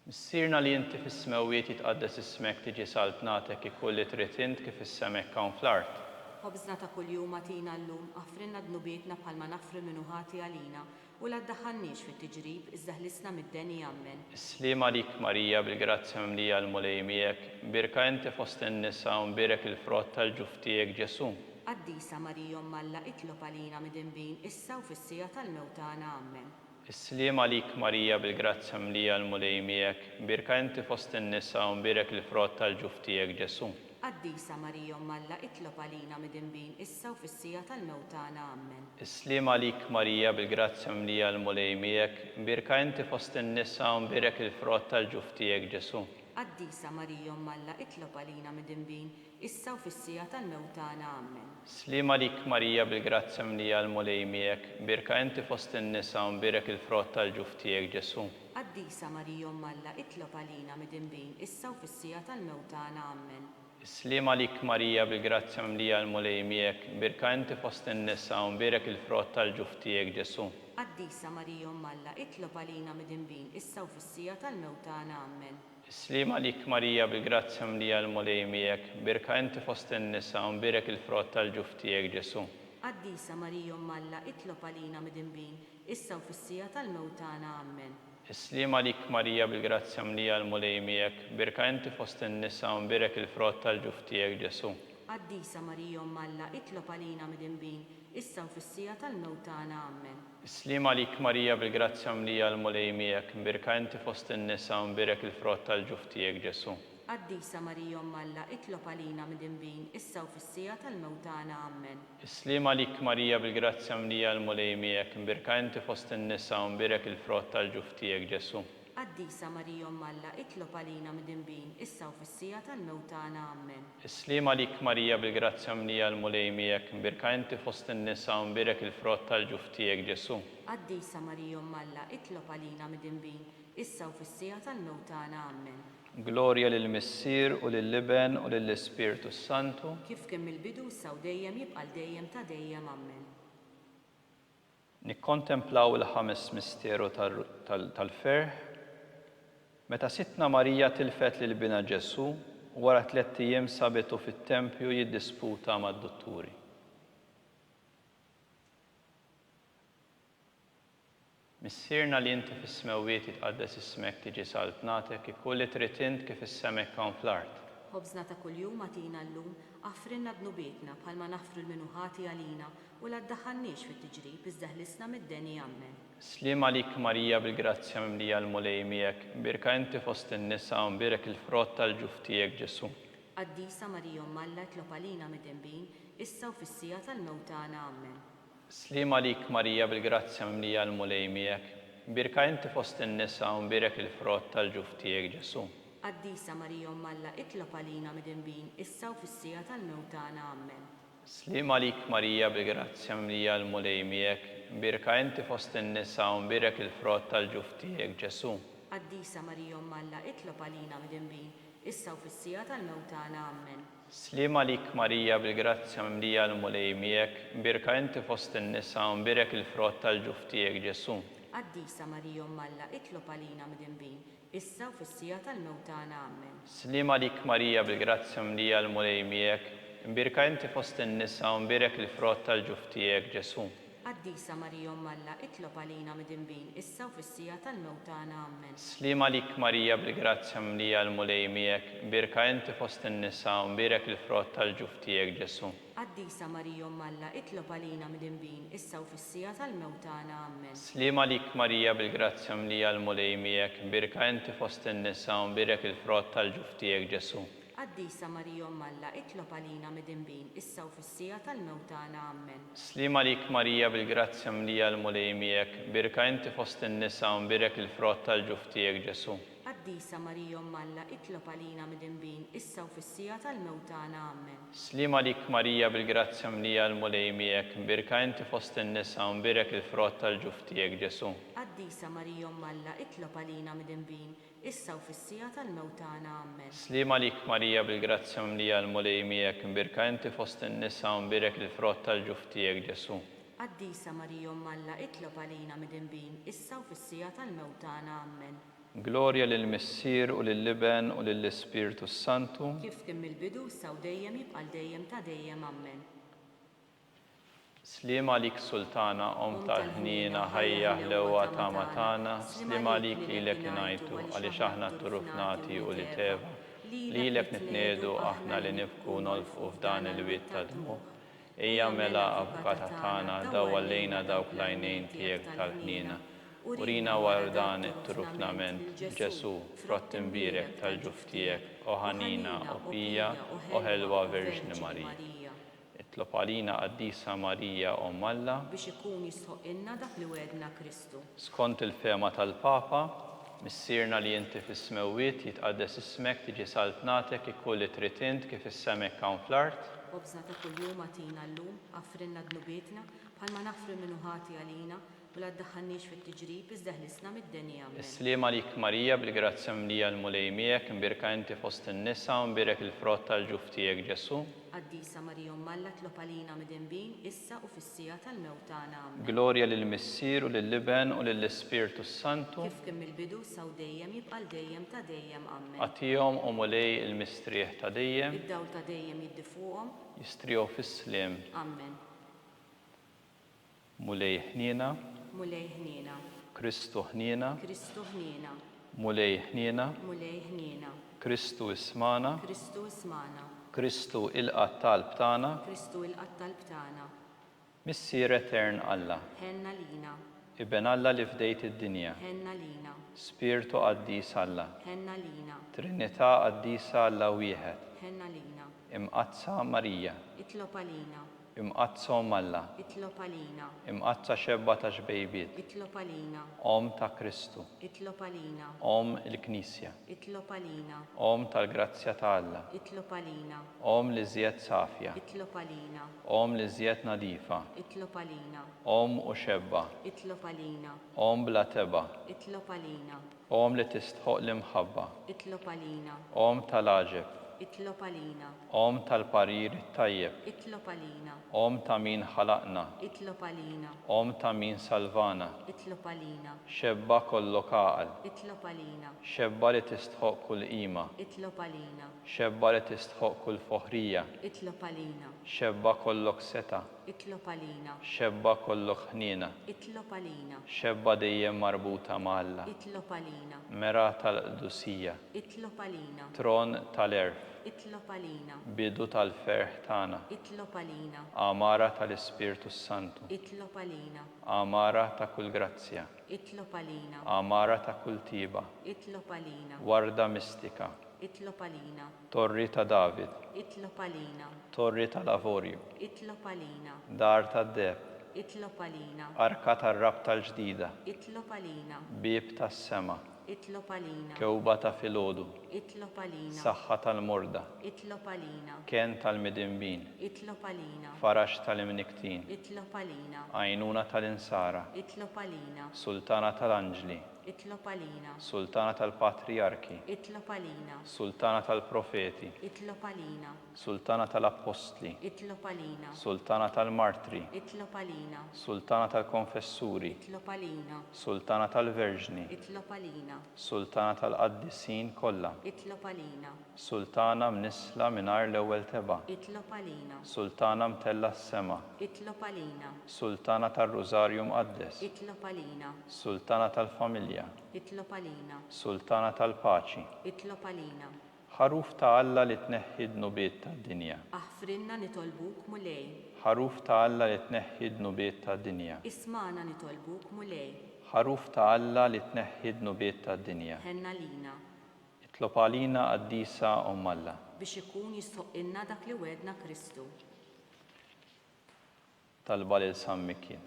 Missierna li inti fis-smewwiet jitqaddes ismek tiġi saltnatek ikulli trid int kif is-semek hawn fl-art. Ħobżna ta' kuljum atina llum aħfrinna dnubietna bħalma nafru minnu ħati għalina u la ddaħħalniex fit-tiġrib iżda ħlisna mid-deni jammen. Islim għalik Marija bil-grazzja mimlija l-mulej miegħek, birka inti fost in-nisa u mbirek il-frott tal-ġuf tiegħek Ġesu. Qaddisa Marija Alla itlob għalina midinbin issa u fis-sija tal-mewt tagħna ammen. Islim għalik Marija bil-grazzja mimlija l-mulej miegħek, birka inti fost in-nisa u mbirek il-frott tal-ġuf tiegħek Ġesu. Qaddisa Marija Alla itlob għalina midinbin issa u fis-sija tal-mewt tagħna ammen. Islim għalik Marija bil-grazzja mimlija l-mulej miegħek, birka inti fost in-nisa u mbirek il-frott tal-ġuf tiegħek Ġesu. Qaddisa Marija Alla itlob għalina midinbin issa u fis-sija tal-mewt tagħna ammen. Islim għalik Marija bil-grazzja mimlija l-mulej miegħek, birka inti fost in-nisa u mbirek il-frott tal-ġuf tiegħek Ġesu. Qaddisa Marija Alla itlob għalina midinbin issa u fis-sija tal-mewt tagħna ammen. Islim għalik Marija bil-grazzja mimlija l-mulej miegħek, birka inti fost in-nisa u mbirek il-frott tal-ġuf tiegħek Ġesu. Qaddisa Marija Alla itlob għalina midinbin issa u fis-sija tal-mewt tagħna ammen. Islim għalik Marija bil-grazzja mimlija l-mulej miegħek, birka inti fost in-nisa u mbirek il-frott tal-ġuf tiegħek Ġesu. Qaddisa Marija Alla itlob għalina midinbin issa u fis-sija tal-mewt tagħna ammen. Islim għalik Marija bil-grazzja mimlija l-mulej miegħek, birka inti fost in-nisa u mbirek il-frott tal-ġuf tiegħek Ġesu. Qaddisa Marija Alla itlob għalina midinbin issa u fis-sija tal-mewt tagħna ammen. Islim għalik Marija bil-grazzja mimlija l-mulej miegħek, birka inti fost in-nisa u mbirek il-frott tal-ġuf tiegħek Ġesu. Qaddisa Marija Alla itlob għalina midinbin issa u fis-sija tal-mewt tagħna ammen. Islim għalik Marija bil-grazzja mimlija l-mulej miegħek, birka inti fost in-nisa u mbirek il-frott tal-ġuf tiegħek Ġesu. Qaddisa Marija Alla itlob għalina midinbin issa u fis-sija tal-mewt tagħna ammen. Islim għalik Marija bil-grazzja mimlija l-mulej miegħek, birka inti fost in-nisa u mbirek il-frott tal-ġuf tiegħek Ġesu. Qaddisa Marija Alla itlob għalina midinbin issa u fis-sija tal-mewt tagħna ammen. Glorja lill-Missier u lill-Liben u lill-Ispirtu Santu. Kif kemm il-bidu issa u dejjem jibqa' dejjem ta' dejjem ammen. Nikkontemplaw il-ħames misteru tal-ferħ meta Sittna Marija tilfet lil bina Ġesu u wara 3 ijiem sabitu fit-Tempju jiddisputa mad-dutturi. Missierna li inti fis-smewwiet jitqaddes ismek tiġi saltnatek ikulli trid int kif is-semek hawn fl-art. Ħobżna ta' kuljum atina llum aħfrinna dnubietna bħalma nafru l-minnu ħati għalina u la ddaħħalniex fit-tiġrib iżda ħlisna mid-deni ammen. Islim għalik Marija bil-grazzja mimlija l-mulej miegħek, birka inti fost in-nisa u mbirek il-frott tal-ġuf tiegħek Ġesu. Qaddisa Marija Alla itlob għalina midinbin issa u fis-sija tal-mewt tagħna ammen. Islim għalik Marija bil-grazzja mimlija l-mulej miegħek, birka inti fost in-nisa u mbirek il-frott tal-ġuf tiegħek Ġesu. Qaddisa Marija Alla itlob għalina midinbin issa u fis-sija tal-mewt tagħna ammen. Islim għalik Marija bil-grazzja mimlija l-mulej miegħek, birka inti fost in-nisa u mbirek il-frott tal-ġuf tiegħek Ġesu. Qaddisa Marija Alla itlob għalina midinbin issa u fis-sija tal-mewt tagħna ammen. Islim għalik Marija bil-grazzja mimlija l-mulej miegħek, birka inti fost in-nisa u mbirek il-frott tal-ġuf tiegħek Ġesu. Qaddisa Marija Alla itlob għalina midinbin issa u fis-sija tal-mewt tagħna ammen. Islim għalik Marija bil-grazzja mimlija l-mulej miegħek, birka inti fost in-nisa u mbirek il-frott tal-ġuf tiegħek Ġesu. Qaddisa Marija Alla itlob għalina midinbin issa u fis-sija tal-mewt tagħna ammen. Islim għalik Marija bil-grazzja mimlija l-mulej miegħek, birka inti fost in-nisa u mbirek il-frott tal-ġuf tiegħek Ġesu. Qaddisa Marija Alla itlob għalina midinbin issa u fis-sija tal-mewt tagħna ammen. Islim għalik Marija bil-grazzja mimlija l-mulej miegħek, birka inti fost in-nisa u mbirek il-frott tal-ġuf tiegħek Ġesu. Qaddisa Marija Alla itlob għalina midinbin issa u fis-sija tal-mewt tagħna ammen. Islim għalik Marija bil-grazzja mimlija l-mulej miegħek, birka inti fost in-nisa u mbirek il-frott tal-ġuf tiegħek Ġesu. Qaddisa Marija Alla, itlob għalina mid-dinbin, issa u fis-sija tal-mewtana. Amen. Slima lik Marija bil-grazzja mlija l-mulej miegħek, mbirka inti fost in-nisa u mbirek il-frott tal-ġuf tiegħek Ġesu. Qaddisa Marija Alla, itlob għalina mid-dinbin, issa u fis-sija tal-mewtana. Amen. Slima lik Marija bil-grazzja mlija l-mulej miegħek, mbirka inti fost in-nisa u mbirek il-frott tal-ġuf tiegħek Ġesu. Qaddisa Marija Alla, itlob għalina mid-dinbin, issa u fis-sija tal-mewtana. Amen. Glorja lill-Missier u lill-Liben u lill-Ispirtu Santu. Kif kien mill-bidu issa u dejjem jibqa' dejjem ta' dejjem. Amen. Slima lik Sultana tal-ħnina ħajja ħlewa ta' matana, slima lik lilek ngħidu għaliex aħna turufnati u li teva, lilek nitniedu aħna li nibku nolfqu f'dan il-wiet ta' dmuħ. Ejja mela avukata tagħna daw għallejna dawk l-għajnejn tiegħek tal-ħnina. Urina wardan it-trufnament, Ġesu, frott imbirek tal-ġuf tiegħek, o ħanina, o pija, o ħelwa Verġni Marija. Itlob għalina Qaddisa Marija Alla biex ikun jisħoqilna dak li wedna Kristu. Skont il-fema tal-Papa, missierna li inti fis-smewwiet jitqaddes ismek tiġi saltnatek ikun li trid int kif is-semek hawn fl-art. Obża ta' kuljum għatina llum, affrinna dnubietna, bħalma nafri minnu ħati għalina, bla ddaħħalniex fit-tiġrib iżda ħlisna mid-denja. Slima lik Marija bil-grazzja mlija l-mulej miegħek, mbirka inti fost in-nisa u mbirek il-frott tal-ġuf tiegħek Ġesu. Qaddisa Marija Alla, itlob għalina mid-dinbin, issa u fis-sija tal-mewtana. Amen. Glorja lill-Missier u lill-Liben u lill-Ispirtu Santu. Kif kien mill-bidu issa u dejjem jibqa' dejjem ta' dejjem. Amen. Għatihom u mulej il-mistrieħ ta' dejjem. Id-dawl ta' dejjem jiddi fuqhom. Jistrieħu fis-sliem. Amen. Mulej ħnina. Mulej ħnina. Kristu ħnina. Kristu ħnina. Mulej ħnina. Mulej ħnina. Kristu ismana. Kristu ismana. Kristu il-qatt talb tagħna. Kristu il-qatt talb tagħna. Missier Etern Alla. Ħenna lina. Iben Alla li fdejt id-dinja. Ħenna lina. Spiritu Qaddis Alla. Ħenna lina. Trinità Qaddisa Alla wieħed. Ħenna lina. Imqazza Marija. Itlob għalina. Imqazzhom Alla. Itlob għalina. Imqazza xebba ta' xbejbiet. Itlob għalina. Om ta' Kristu. Itlob għalina. Om il-Knisja. Itlob għalina. Om tal-grazzja ta' Alla. Itlob għalina. Om li żjed safja. Itlob għalina. Om li żjed nadifa. Itlob għalina. Om u xebba. Itlob għalina. Om bla teba. Itlob għalina. Om li tistħoq l-imħabba. Itlob għalina. Om tal-aġeb. Itlob għalina. Om tal-parir tajjeb. Itlob għalina. Om ta' min ħalaqna. Itlob għalina. Om ta' min salvana. Itlob għalina. Xebba kollok għaqal. Itlob għalina. Xebba li tistħoq kull qima. Itlob għalina. Xebba li tistħoq kull foħrija. Itlob għalina. Xebba kollok seta. Itlob għalina. Xebba kollok ħnina. Itlob għalina. Xebba dejjem marbuta ma' Alla. Itlob għalina. Mera tal-qdusija. Itlob għalina. Tron tal-erf. Itlob għalina. Bidu tal-ferħ tagħna. Itlob għalina. Amara tal-Ispirtu Santu. Itlob għalina. Amara ta' kull grazzja. Itlob għalina. Amara ta' kull tiba. Itlob għalina. Warda mistika. Itlob għalina. Torri ta' David. Itlob għalina. Torri tal-Avorju. Itlob għalina. Dar tad-deb. Itlob għalina. Arka tar-rab tal-ġdida. Itlob għalina. Bib tas-sema. Itlob għalina. Kewba ta' filgħodu. Itlob għalina. Saħħa tal-morda. Itlob għalina. Ken tal-midinbin. Itlob għalina. Farax tal-imniktin. Itlob għalina. Għajnuna tal-insara. Itlob għalina. Sultana tal-anġli. Itlob għalina. Sultana tal-patriarki. Itlob għalina. Sultana tal-profeti. Itlob għalina. Sultana tal-apostli. Itlob għalina. Sultana tal-martri. Itlob għalina. Sultana tal-konfessuri. Itlob għalina. Sultana tal-verġni. Itlob għalina. Sultana tal-qaddisin kollha. Itlob għalina. Sultana mnisla mingħajr l-ewwel teba. Itlob għalina. Sultana mtella s-sema. Itlob għalina. Sultana tar-Rużarju mqaddes. Itlob għalina. Sultana tal-familja. Itlob għalina. Sultana tal-paċi. Itlob għalina. Ħaruf ta' Alla li tneħħi d-nubiet tad-dinja. Aħfrinna nitolbuk mulej. Ħaruf ta' Alla li tneħħi d-nubiet tad-dinja. Ismana nitolbuk mulej. Ħaruf ta' Alla li tneħħi d-nubiet tad-dinja. Ħenna lina. Itlob għalina Qaddisa Alla. Biex ikun jisħoqilna dak li wedna Kristu. Talba lil San Mikien.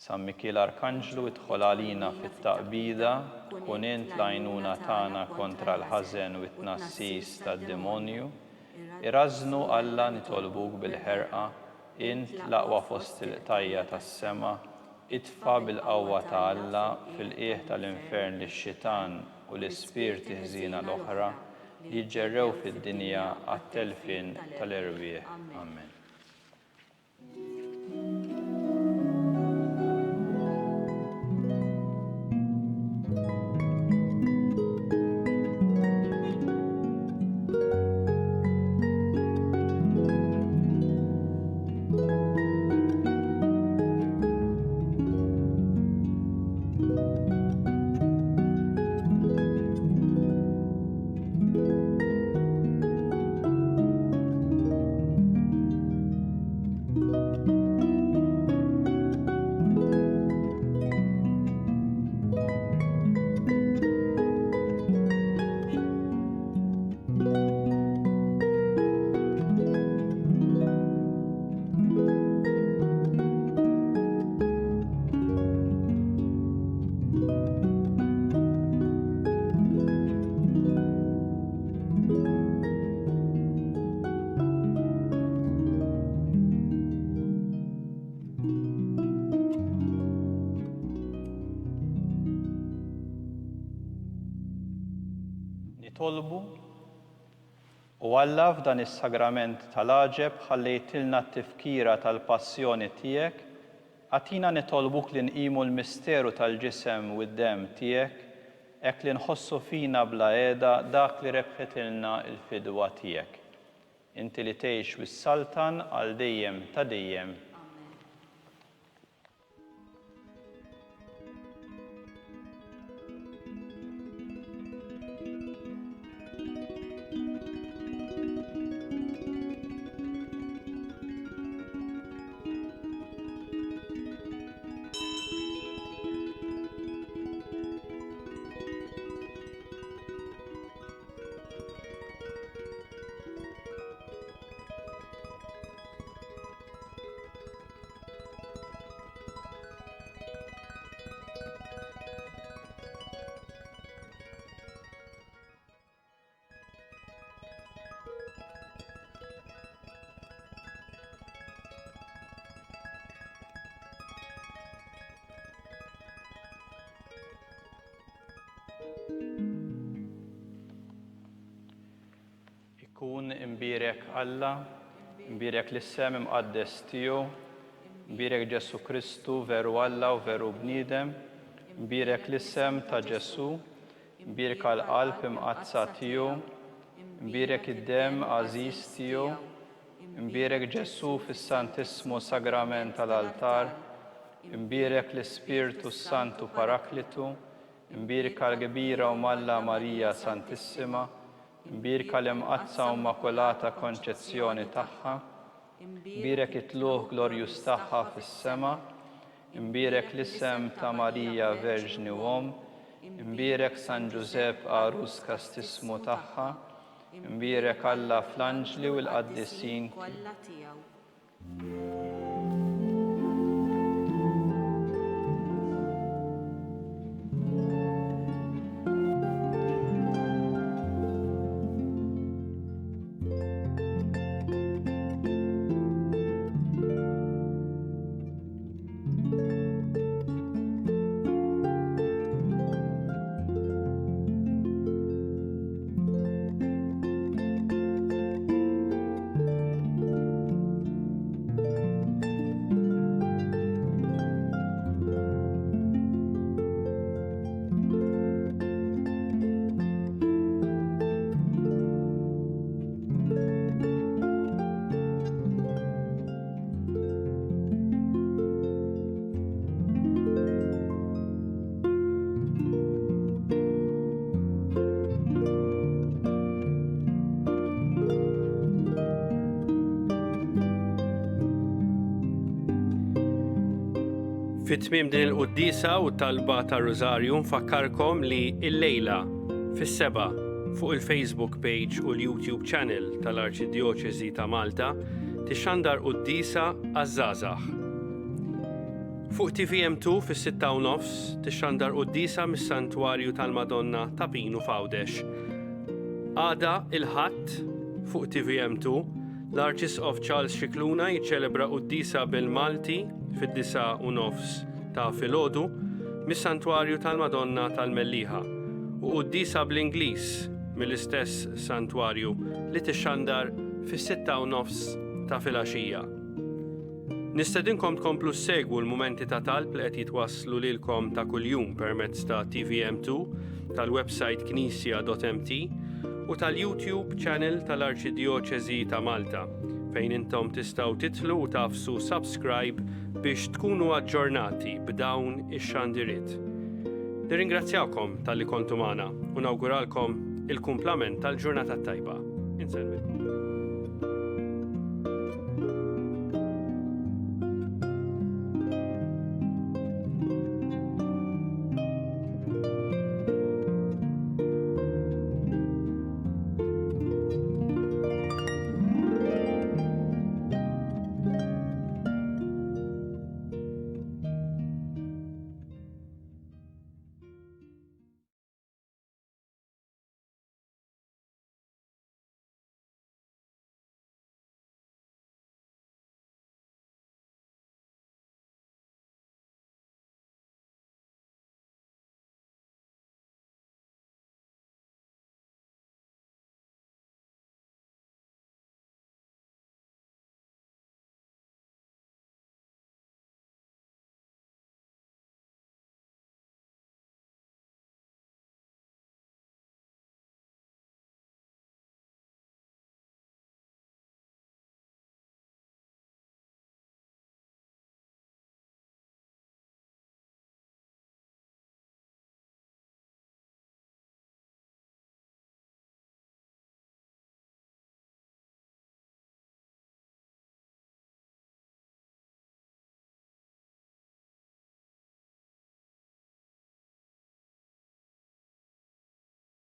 San Mikil Arkanġlu idħol għalina fit-taqbida, tkun int l-għajnuna tagħna kontra l-ħażen u t-tnassis tad-demonju. Irażnu Alla nitolbuk bil-ħerqa, int l-aqwa fost il-qtajja tas-sema, idfa' bil-qawwa ta' Alla fil-qiegħ tal-infern lix-xitan u l-ispirti ħżiena l-oħra li jġerrew fid-dinja għat-telfin tal-irwieħ. Amen. Nitolbu u Alla f'dan is-sagrament tal-għaġeb ħallejtilna t-tifkira tal-passjoni tiegħek, għatina nitolbuk li nqimu l-misteru tal-ġisem u d-demm tiegħek, hekk li nħossu fina bla qiegħda dak li rebħetilna l-fidwa tiegħek. Inti li tgħix wis-saltan għal dejjem ta' dejjem. Ikun imbierek Alla, imbierek l-sem imqaddes tiegħu, imbierek Ġesu Kristu veru Alla u veru bniedem, imbierek l-isem ta' Ġesu, imbierek għall-qalb imqazza tiegħu, imbierek id-demm għażiż tiegħu, imbierek Ġesu fis-Santissimu Sagrament tal-altar, imbierek l-Ispirtu Santu Paraklitu, imbierek għall-kbira u Malla Marija Santissima, imbierek l-imqazza u Immakolata Konċezzjoni tagħha, imbierek it-tluħ glorjus tagħha fis-sema, imbierek l-isem ta' Marija Verġni Om, imbierek San Giuseppe Arus Kastismu tagħha, imbierek Alla fl-anġli u l-qaddisin. Fit-tmiem din il-quddisa u talba ta' Rożarju nfakkarkom li l-lejla fis-seba' fuq il-Facebook page u l-YouTube channel tal-Arċidjoċeżi ta' Malta tixxandar quddisa għaż-żgħażagħ. Fuq TVM2 fis-6:30 tixxandar qudiesa mis-Santwarju tal-Madonna ta' Pinu f'Għawdex. Għada il-Ħadd fuq TVM2 l-Arċisqof Charles Xikluna jiċċelebra qudiesa bil-Malti fid-9:30 ta' filgħodu mis-Santwarju tal-Madonna tal-Mellieħa u qudiesa bl-Ingliż mill-istess santwarju li tixxandar fis-6:30 ta' filgħaxija. Nistedinkom tkomplu segwu l-mumenti ta' talb li qed jitwasslu lilkom ta' kuljum permezz ta' TVM2, tal-website knisja.mt u tal-YouTube channel tal-Arċidjoċeżi ta' Malta, fejn intom tistgħu titlu u tafsu subscribe biex tkunu aġġornati b'dawn ix-xandiriet. Nirringrazzjawkom tal-li kontu magħna u nawguralkom il-kumplament tal-ġurnata tajba. Inselmilkom.